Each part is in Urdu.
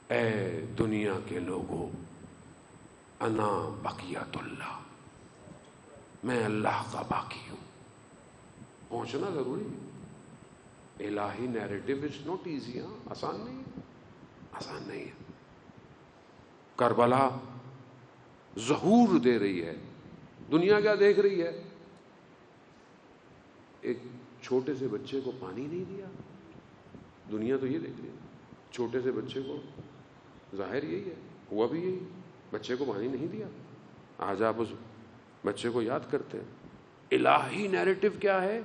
اے دنیا کے لوگوں، انا بقیت اللہ، میں اللہ کا باقی ہوں. پہنچنا ضروری ہے. الہی نیریٹو از ناٹ ایزی. آسان نہیں ہے، آسان نہیں ہے. کربلا ظہور دے رہی ہے. دنیا کیا دیکھ رہی ہے؟ ایک چھوٹے سے بچے کو پانی نہیں دیا. دنیا تو یہ دیکھ رہی ہے، چھوٹے سے بچے کو، ظاہر یہی ہے، ہوا بھی یہی، بچے کو پانی نہیں دیا. آج آپ اس بچے کو یاد کرتے ہیں. الہی نیریٹو کیا ہے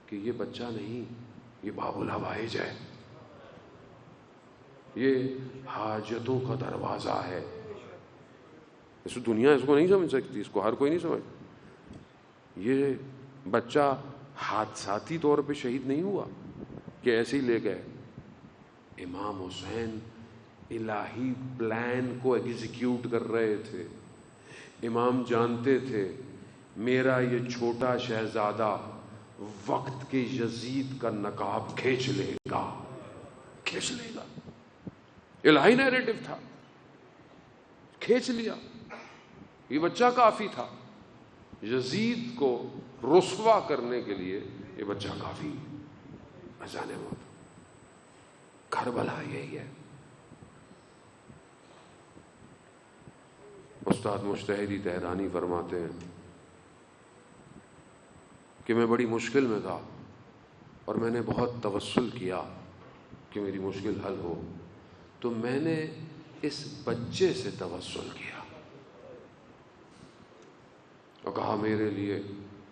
کہ یہ بچہ نہیں، یہ باب الحوائج ہے، یہ حاجتوں کا دروازہ ہے. اس دنیا اس کو نہیں سمجھ سکتی، اس کو ہر کوئی نہیں سمجھ. یہ بچہ حادثاتی طور پہ شہید نہیں ہوا کہ ایسے ہی لے گئے. امام حسین الہی پلان کو ایگزیکیوٹ کر رہے تھے. امام جانتے تھے میرا یہ چھوٹا شہزادہ وقت کے یزید کا نقاب کھینچ لے گا، کھینچ لے گا. الہی نیریٹو تھا، کھینچ لیا. یہ بچہ کافی تھا یزید کو رسوا کرنے کے لیے. یہ بچہ کافی جانے موت. کربلا یہی ہے. استاد مجتہدی تہرانی فرماتے ہیں کہ میں بڑی مشکل میں تھا اور میں نے بہت توسل کیا کہ میری مشکل حل ہو. تو میں نے اس بچے سے توسل کیا اور کہا میرے لیے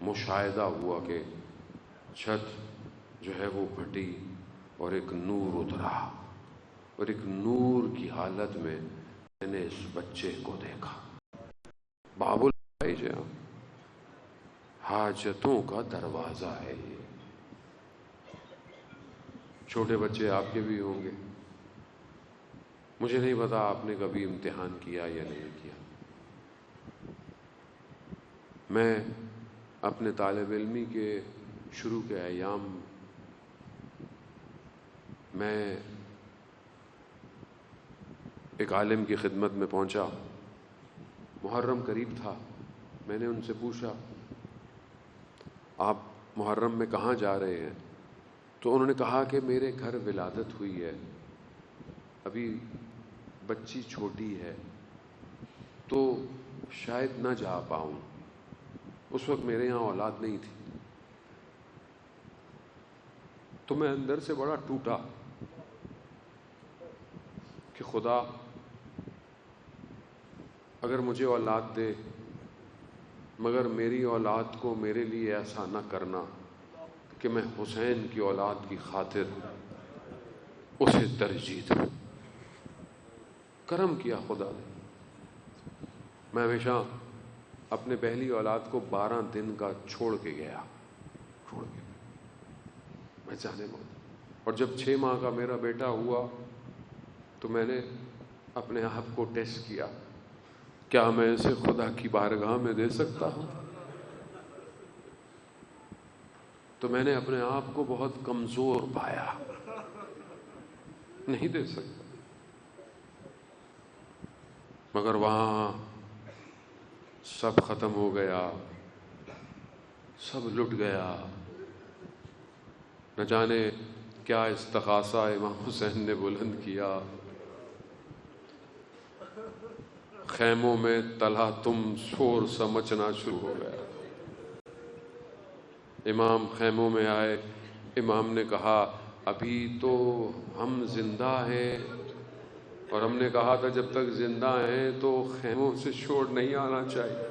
مشاہدہ ہوا کہ چھت جو ہے وہ پھٹی اور ایک نور اترا، اور ایک نور کی حالت میں نے اس بچے کو دیکھا. باب الحوائج ہے، حاجتوں کا دروازہ ہے. یہ چھوٹے بچے آپ کے بھی ہوں گے. مجھے نہیں پتا آپ نے کبھی امتحان کیا یا نہیں کیا. میں اپنے طالب علمی کے شروع کے ایام میں ایک عالم کی خدمت میں پہنچا. محرم قریب تھا. میں نے ان سے پوچھا آپ محرم میں کہاں جا رہے ہیں؟ تو انہوں نے کہا کہ میرے گھر ولادت ہوئی ہے، ابھی بچی چھوٹی ہے تو شاید نہ جا پاؤں. اس وقت میرے یہاں اولاد نہیں تھی. تو میں اندر سے بڑا ٹوٹا کہ خدا اگر مجھے اولاد دے مگر میری اولاد کو میرے لیے ایسا نہ کرنا کہ میں حسین کی اولاد کی خاطر اسے ترجیح دوں. کرم کیا خدا نے. میں ہمیشہ اپنے پہلی اولاد کو 12 دن کا چھوڑ کے گیا، میں جانے موت. اور جب 6 ماہ کا میرا بیٹا ہوا تو میں نے اپنے آپ کو ٹیسٹ کیا، کیا میں اسے خدا کی بارگاہ میں دے سکتا ہوں؟ تو میں نے اپنے آپ کو بہت کمزور پایا، نہیں دے سکتا. مگر وہاں سب ختم ہو گیا، سب لٹ گیا. نہ جانے کیا استغاثہ امام حسین نے بلند کیا. خیموں میں تلا تم شور سمجھنا شروع ہو گیا. امام خیموں میں آئے. امام نے کہا ابھی تو ہم زندہ ہیں، اور ہم نے کہا تھا جب تک زندہ ہیں تو خیموں سے شور نہیں آنا چاہیے.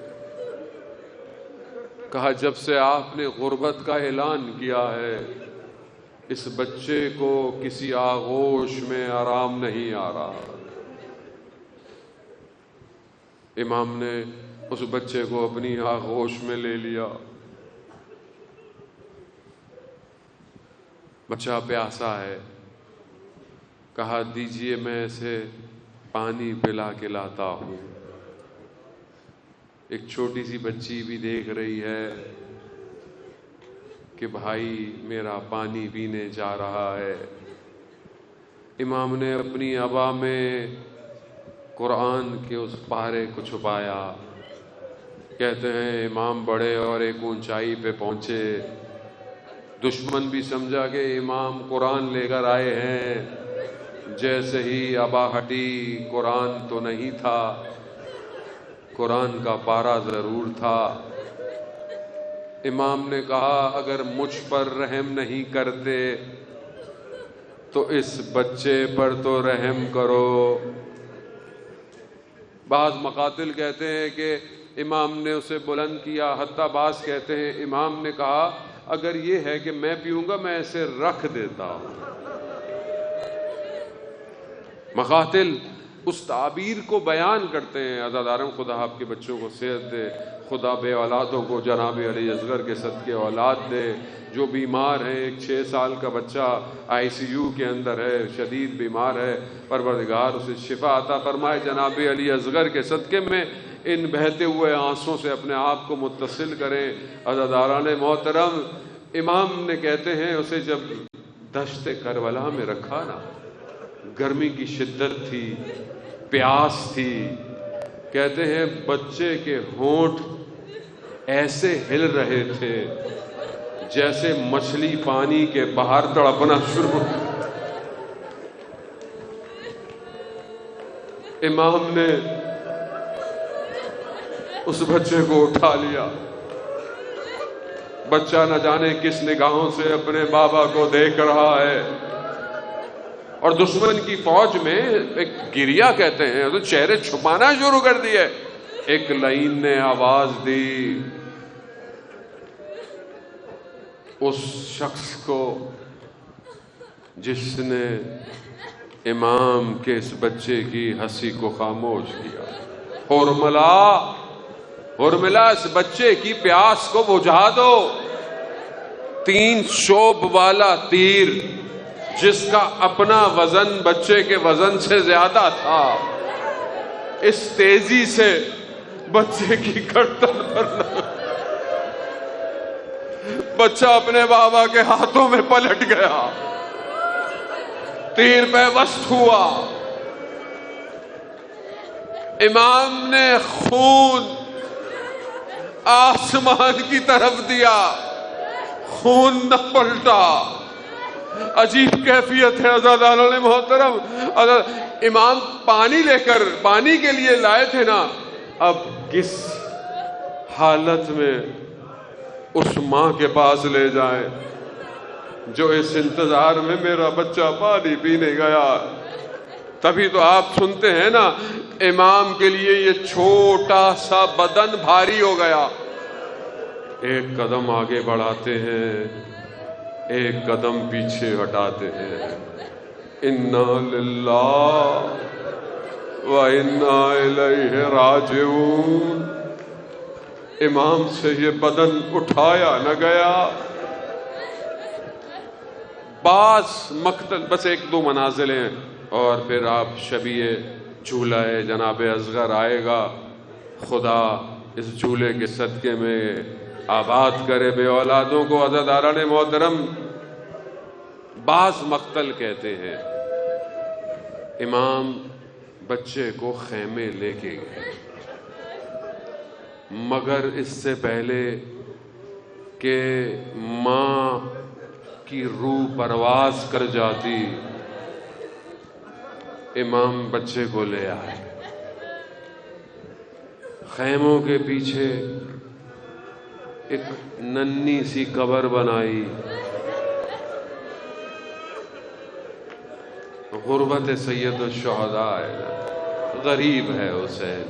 کہا جب سے آپ نے غربت کا اعلان کیا ہے اس بچے کو کسی آغوش میں آرام نہیں آ رہا. امام نے اس بچے کو اپنی آغوش میں لے لیا. بچہ پیاسا ہے. کہا دیجئے میں اسے پانی پلا کے لاتا ہوں. ایک چھوٹی سی بچی بھی دیکھ رہی ہے کہ بھائی میرا پانی پینے جا رہا ہے. امام نے اپنی ابا میں قرآن کے اس پارے کو چھپایا. کہتے ہیں امام بڑے اور ایک اونچائی پہ پہنچے. دشمن بھی سمجھا کہ امام قرآن لے کر آئے ہیں. جیسے ہی ابا ہٹی، قرآن تو نہیں تھا، قرآن کا پارا ضرور تھا. امام نے کہا اگر مجھ پر رحم نہیں کرتے تو اس بچے پر تو رحم کرو. بعض مقاتل کہتے ہیں کہ امام نے اسے بلند کیا، حتیٰ بعض کہتے ہیں امام نے کہا اگر یہ ہے کہ میں پیوں گا میں اسے رکھ دیتا ہوں. مقاتل اس تعبیر کو بیان کرتے ہیں. عزادارم خدا آپ کے بچوں کو صحت دے، خدا بے اولادوں کو جناب علی اصغر کے صدقے اولاد دے. جو بیمار ہیں، ایک 6 سال کا بچہ ICU کے اندر ہے، شدید بیمار ہے، پروردگار اسے شفا عطا فرمائے. جناب علی اصغر کے صدقے میں ان بہتے ہوئے آنسوں سے اپنے آپ کو متصل کریں. عزاداران محترم، امام نے کہتے ہیں اسے جب دشت کربلا میں رکھا نا، گرمی کی شدت تھی، پیاس تھی. کہتے ہیں بچے کے ہونٹ ایسے ہل رہے تھے جیسے مچھلی پانی کے باہر تڑپنا شروع. امام نے اس بچے کو اٹھا لیا. بچہ نہ جانے کس نگاہوں سے اپنے بابا کو دیکھ رہا ہے. اور دشمن کی فوج میں ایک گریا کہتے ہیں تو چہرے چھپانا شروع کر دیے. ایک لعین نے آواز دی، اس شخص کو جس نے امام کے اس بچے کی ہنسی کو خاموش کیا. حرملا اس بچے کی پیاس کو بجھا دو. 3 شوب والا تیر جس کا اپنا وزن بچے کے وزن سے زیادہ تھا، اس تیزی سے بچے کی گردن پر لگا. بچہ اپنے بابا کے ہاتھوں میں پلٹ گیا، تیر پیوست ہوا. امام نے خون آسمان کی طرف دیا، خون نہ پلٹا. عجیب کیفیت ہے عزاداران محترم. امام پانی لے کر پانی کے لیے لائے تھے نا، اب کس حالت میں اس ماں کے پاس لے جائیں جو اس انتظار میں میرا بچہ پانی پینے گیا. تبھی تو آپ سنتے ہیں نا امام کے لیے یہ چھوٹا سا بدن بھاری ہو گیا. ایک قدم آگے بڑھاتے ہیں، ایک قدم پیچھے ہٹاتے ہیں. انا للہ و انا الیہ راجعون. امام سے یہ بدن اٹھایا نہ گیا. بس 1-2 منازلیں اور پھر آپ شبیہ جھولا جناب اصغر آئے گا. خدا اس جھولے کے صدقے میں آباد کرے بے اولادوں کو. عزاداران محترم، بعض مقتل کہتے ہیں امام بچے کو خیمے لے کے گئے، مگر اس سے پہلے کہ ماں کی روح پرواز کر جاتی، امام بچے کو لے آئے. خیموں کے پیچھے ایک ننھی سی قبر بنائی. غربت سید الشہداء ہے، غریب ہے حسین،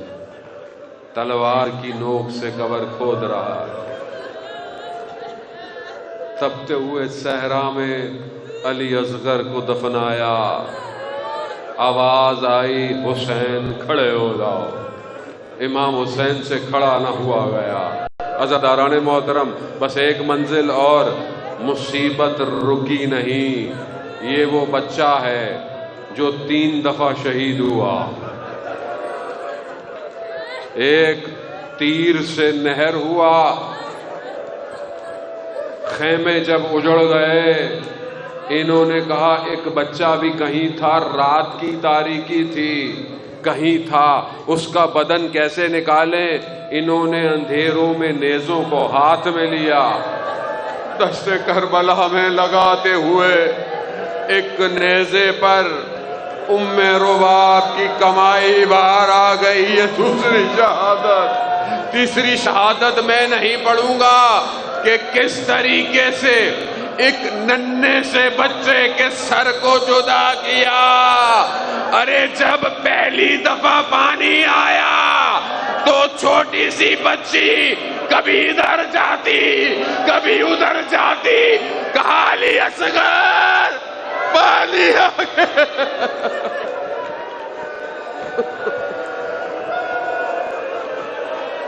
تلوار کی نوک سے قبر کھود رہا ہے. تپتے ہوئے صحرا میں علی اصغر کو دفنایا. آواز آئی حسین کھڑے ہو جاؤ. امام حسین سے کھڑا نہ ہوا گیا. عزاداران محترم، بس ایک منزل اور، مصیبت رکی نہیں. یہ وہ بچہ ہے جو 3 دفعہ شہید ہوا. ایک تیر سے نہر ہوا. خیمے جب اجڑ گئے انہوں نے کہا ایک بچہ بھی کہیں تھا، رات کی تاریکی تھی، کہیں تھا، اس کا بدن کیسے نکالیں؟ انہوں نے اندھیروں میں نیزوں کو ہاتھ میں لیا، دشت کربلا میں لگاتے ہوئے ایک نیزے پر ام رباب کی کمائی باہر آ گئی۔ یہ دوسری شہادت۔ تیسری شہادت میں نہیں پڑھوں گا کہ کس طریقے سے ایک ننھے سے بچے کے سر کو جدا کیا۔ ارے جب پہلی دفعہ پانی آیا تو چھوٹی سی بچی کبھی ادھر جاتی کبھی ادھر جاتی، کہا علی اصغر پانی آ گیا۔